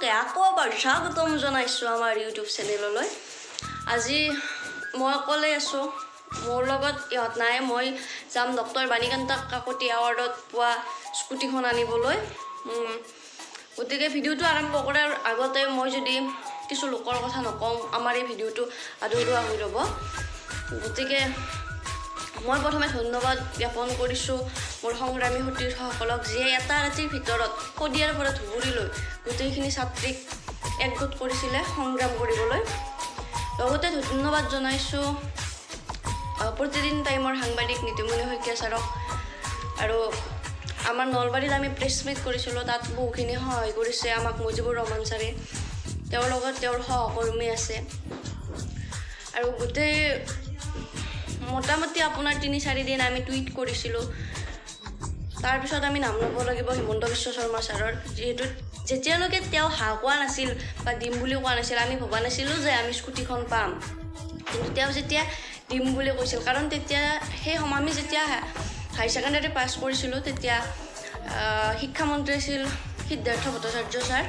সকলোকে আকৌ এবাৰ স্বাগতম জনাইছোঁ আমাৰ ইউটিউব চেনেললৈ। আজি মই অকলে আছোঁ, মোৰ লগত ইহঁত নাই। মই যাম ডক্টৰ বাণীকান্ত কাকতি এৱাৰ্ডত পোৱা স্কুটিখন আনিবলৈ। গতিকে ভিডিঅ'টো আৰম্ভ কৰাৰ আগতে মই যদি কিছু লোকৰ কথা নকওঁ, আমাৰ এই ভিডিঅ'টো আধৰুৱা হৈ ৰ'ব। গতিকে মই প্ৰথমে ধন্যবাদ জ্ঞাপন কৰিছোঁ মোৰ সংগ্ৰামী সতীৰ্থসকলক, যিয়ে এটা ৰাতিৰ ভিতৰত শদিয়াৰ পৰা ধুবুৰীলৈ গোটেইখিনি ছাত্ৰীক একগোট কৰিছিলে সংগ্ৰাম কৰিবলৈ। লগতে ধন্যবাদ জনাইছোঁ প্ৰতিদিন টাইমৰ সাংবাদিক নীতিমণি শইকীয়া ছাৰক। আৰু আমাৰ নলবাৰীত আমি প্ৰেছ মিট কৰিছিলোঁ, তাত বহুখিনি সহায় কৰিছে আমাক মুজিবুৰ ৰহমান ছাৰে। তেওঁৰ লগত তেওঁৰ সহকৰ্মী আছে। আৰু গোটেই মোটামুটি আপোনাৰ ৩-৪ দিন আমি টুইট কৰিছিলোঁ। তাৰপিছত আমি নাম ল'ব লাগিব হিমন্ত বিশ্ব শৰ্মা ছাৰৰ, যিহেতু যেতিয়ালৈকে তেওঁ হা কোৱা নাছিল বা দিম বুলি কোৱা নাছিল, আমি ভবা নাছিলোঁ যে আমি স্কুটিখন পাম। কিন্তু তেওঁ যেতিয়া দিম বুলি কৈছিল, কাৰণ তেতিয়া সেই সময় আমি যেতিয়া হাই ছেকেণ্ডাৰী পাছ কৰিছিলোঁ, তেতিয়া শিক্ষামন্ত্ৰী আছিল সিদ্ধাৰ্থ ভট্টাচাৰ্য ছাৰ।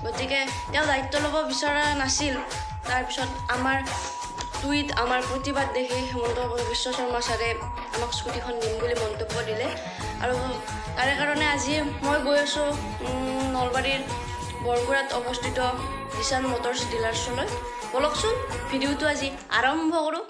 গতিকে তেওঁ দায়িত্ব ল'ব বিচৰা নাছিল। তাৰপিছত আমাৰ টুইট, আমাৰ প্ৰতিবাদ দেখি হিমন্ত বিশ্ব শৰ্মা ছাৰে আমাক স্কুটিখন দিম বুলি মন্তব্য দিলে। আৰু তাৰে কাৰণে আজি মই গৈ আছোঁ নলবাৰীৰ বৰগুৰাত অৱস্থিত দিছান মটৰ্ছ ডিলাৰ্ছলৈ। বলকচোন ভিডিঅ'টো আজি আৰম্ভ কৰোঁ।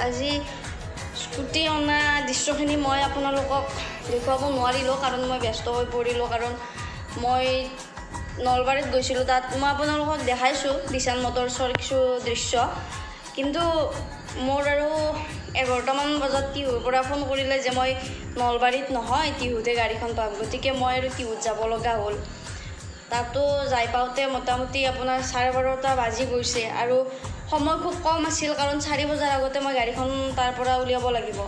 আজি স্কুটি অনা দৃশ্যখিনি মই আপোনালোকক দেখুৱাব নোৱাৰিলোঁ, কাৰণ মই ব্যস্ত হৈ পৰিলোঁ। কাৰণ মই নলবাৰীত গৈছিলোঁ, তাত মই আপোনালোকক দেখাইছোঁ দিছান মটৰ্ছৰ কিছু দৃশ্য। কিন্তু মোৰ আৰু 11টামান বজাত টিহুৰ পৰা ফোন কৰিলে যে মই নলবাৰীত নহয়, টিহুতে গাড়ীখন পাম। গতিকে মই আৰু টিহুত যাব লগা হ'ল। তাতো যাই পাওঁতে মোটামুটি আপোনাৰ 12:30 বাজি গৈছে। আৰু সময় খুব কম আছিল, কাৰণ 4 বজাৰ আগতে মই গাড়ীখন তাৰ পৰা উলিয়াব লাগিব,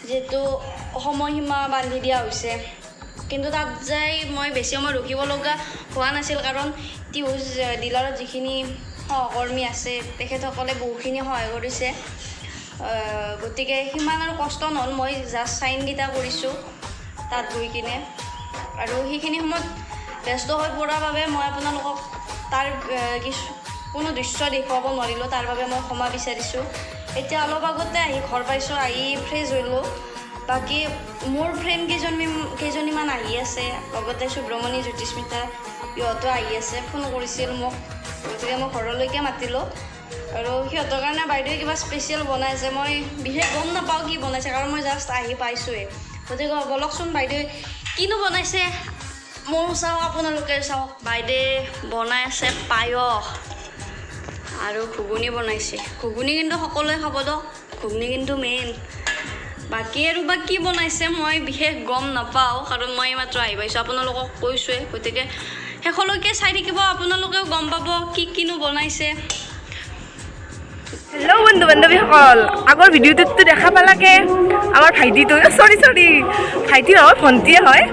যিহেতু সময়সীমা বান্ধি দিয়া হৈছে। কিন্তু তাত যাই মই বেছি সময় ৰখিব লগা হোৱা নাছিল, কাৰণ টিহু ডিলাৰত যিখিনি সহকৰ্মী আছে তেখেতসকলে বহুখিনি সহায় কৰিছে। গতিকে সিমান আৰু কষ্ট নহ'ল, মই জাষ্ট চাইনকেইটা কৰিছোঁ তাত গৈ কিনে। আৰু সেইখিনি সময়ত ব্যস্ত হৈ পৰাৰ বাবে মই আপোনালোকক তাৰ কোনো দৃশ্য দেখুৱাব নোৱাৰিলোঁ, তাৰ বাবে মই ক্ষমা বিচাৰিছোঁ। এতিয়া অলপ আগতে আহি ঘৰ পাইছোঁ, আহি ফ্ৰেছ হ'লোঁ। বাকী মোৰ ফ্ৰেণ্ড কেইজনীমান আহি আছে, লগতে সুব্ৰমণি, জ্যোতিস্মিতা ইহঁতো আহি আছে। ফোন কৰিছিল মোক, গতিকে মই ঘৰলৈকে মাতিলোঁ। আৰু সিহঁতৰ কাৰণে বাইদেৱে কিবা স্পেচিয়েল বনাইছে। মই বিশেষ গম নাপাওঁ কি বনাইছে, কাৰণ মই জাষ্ট আহি পাইছোঁহে। গতিকে বলকচোন বাইদেৱে কিনো বনাইছে ময়ো চাওঁ, আপোনালোকে চাওক। বাইদেৱে বনাই আছে পায়স আৰু ঘুগুনি বনাইছে। ঘুগুনি কিন্তু সকলোৱে খাব দিয়ক, ঘুগুনি কিন্তু মেইন। বাকী আৰু বা কি বনাইছে মই বিশেষ গম নাপাওঁ, কাৰণ মই মাত্ৰ আহি পাইছোঁ, আপোনালোকক কৈছোঁৱে। গতিকে শেষলৈকে চাই থাকিব, আপোনালোকেও গম পাব কিনো বনাইছে। হেল্ল' বন্ধু বান্ধৱীসকল, আগৰ ভিডিঅ'টোততো দেখা পালাকে আমাৰ ভাইটিটো, চৰি ভাইটি নহয়, ভণ্টিয়ে হয়।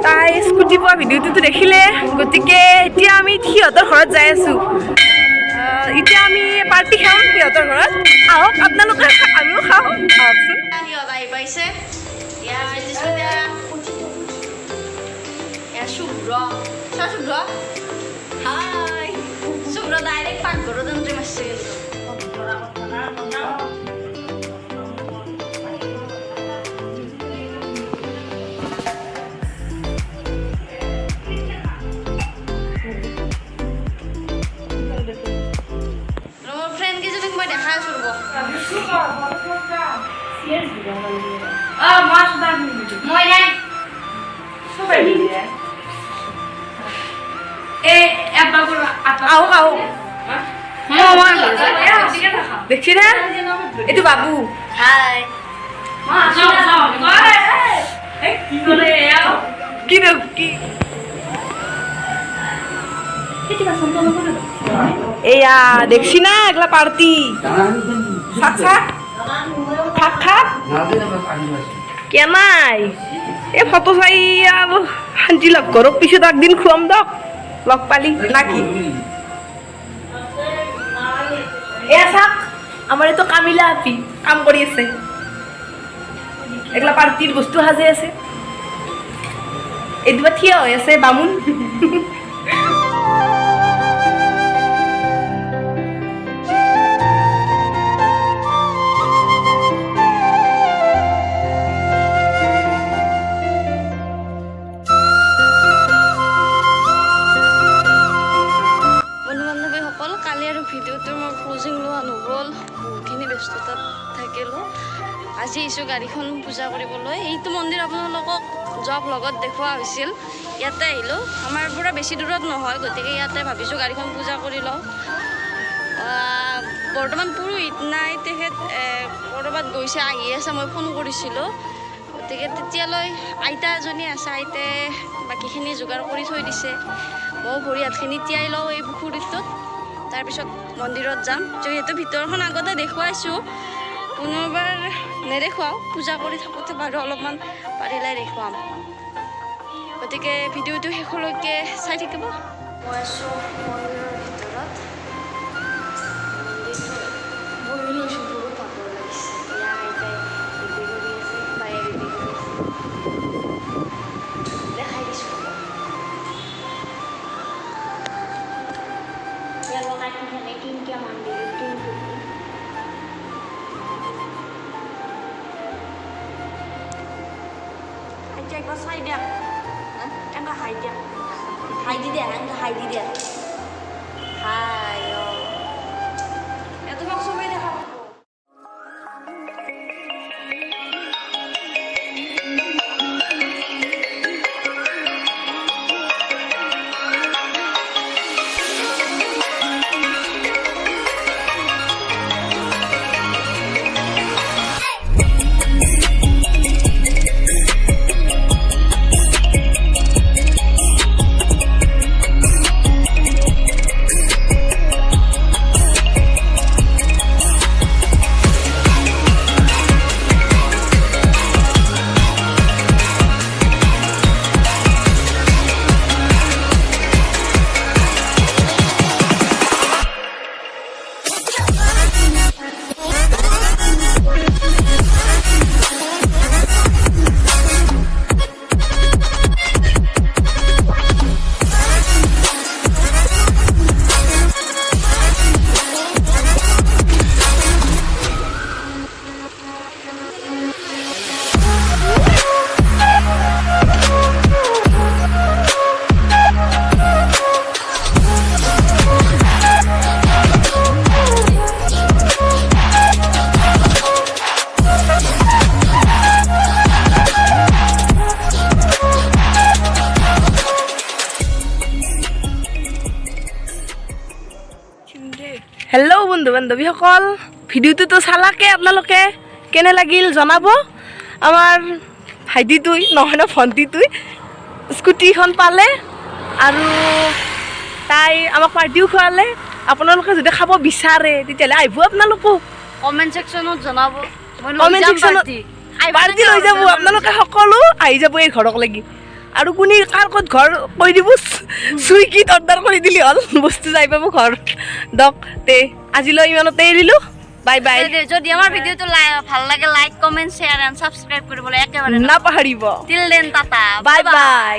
তাই স্কুটি পোৱা ভিডিঅ'টোতো দেখিলে। গতিকে এতিয়া আমি সিহঁতৰ ঘৰত যাই আছোঁ। এতিয়া আমি পাৰ্টি খাম সিহঁতৰ ঘৰত। আহক আপোনালোকে, আমিও খাওঁ, আহকচোন। ভাইটিহঁত আহি পাইছে শুভ্ৰ চা শুভ্ৰ হাই শুভ্ৰ ডাইৰেক্ট পাকঘৰত এণ্ট্ৰি মাৰিছে মোৰ ফ্ৰেণ্ড কেইজনীক মই দেখাই আছো ৰ'ব মই নাই দেখছি না এইটো বাবু হাই কি এয়া দেখছি না এগুলা পার্টি কেনাই এ ফটো চাই শান্তি লাভ করো পিছত একদিন খুৱাম দক লগ পালি নাকি এ চাক আমাৰ তো কামিলা আপি কাম কৰি আছে এগুলা পার্টির বস্তু সাজে আছে এইটো থিয় হৈ আছে বামুণ আজি ইছু গাড়ীখন পূজা কৰিবলৈ এইটো মন্দিৰ আপোনালোকক যোৱা ব্লগত দেখুওৱা হৈছিল ইয়াতে আহিলোঁ আমাৰ পৰা বেছি দূৰত নহয় গতিকে ইয়াতে ভাবিছোঁ গাড়ীখন পূজা কৰি লওঁ বৰ্তমান পুৰোহিত নাই তেখেত ক'ৰবাত গৈছে আহি আছে মই ফোন কৰিছিলোঁ গতিকে তেতিয়ালৈ আইতা এজনী আছে আইতাই বাকীখিনি যোগাৰ কৰি থৈ দিছে মই ভৰি হাতখিনি তিয়াই লওঁ এই পুখুৰীটোত তাৰপিছত মন্দিৰত যাম যিহেতু ভিতৰখন আগতে দেখুৱাইছোঁ পুনৰবাৰ নেদেখুৱাওঁ পূজা কৰি থাকোঁতে বাৰু অলপমান পাৰিলে দেখুৱাম গতিকে ভিডিঅ'টো শেষলৈকে চাই থাকিব মই আছোঁ মন্দিৰৰ ভিতৰত বহি লৈছোঁ বহুত ভাগৰ লাগিছে এয়া আইতাই ৰেডি কৰি আছে বায়ে ৰেডি কৰি আছে দেখাই দিছোঁ ইয়াৰ লগাই কিনকিয়া মন্দিৰত কিন্তু একবার চাই দিয়া এনেকা হাই দিয়া হাই দি দিয়া এনেকা হাই দি দিয়া হাই তোমাক সবাই দেখা হেল্ল' বন্ধু বান্ধৱীসকল ভিডিঅ'টোতো চালাকে আপোনালোকে কেনে লাগিল জনাব আমাৰ ভাইটিটোই নহয় ন ভণ্টিটোই স্কুটিখন পালে আৰু তাই আমাক পাৰ্টিও খোৱালে আপোনালোকে যদি খাব বিচাৰে তেতিয়াহ'লে আহিব আপোনালোকো কমেণ্ট ছেকশ্যনত জনাব কমেণ্ট ছেকশ্যনত পাৰ্টি লৈ যাব আপোনালোকে সকলো আহি যাব এই ঘৰক লাগি আৰু কোনে কাৰ ক'ত ঘৰ কৈ দিব চুইগিত অৰ্ডাৰ কৰি দিলি হ'ল বস্তু যাই পাব ঘৰ দক তে আজিলৈ ইমানতে এৰিলোঁ বাই বাই যদি আমাৰ ভিডিঅ'টো ভাল লাগে like comment share and subscribe কৰিবলৈ একেবাৰে নাপাহৰিব till then tata bye bye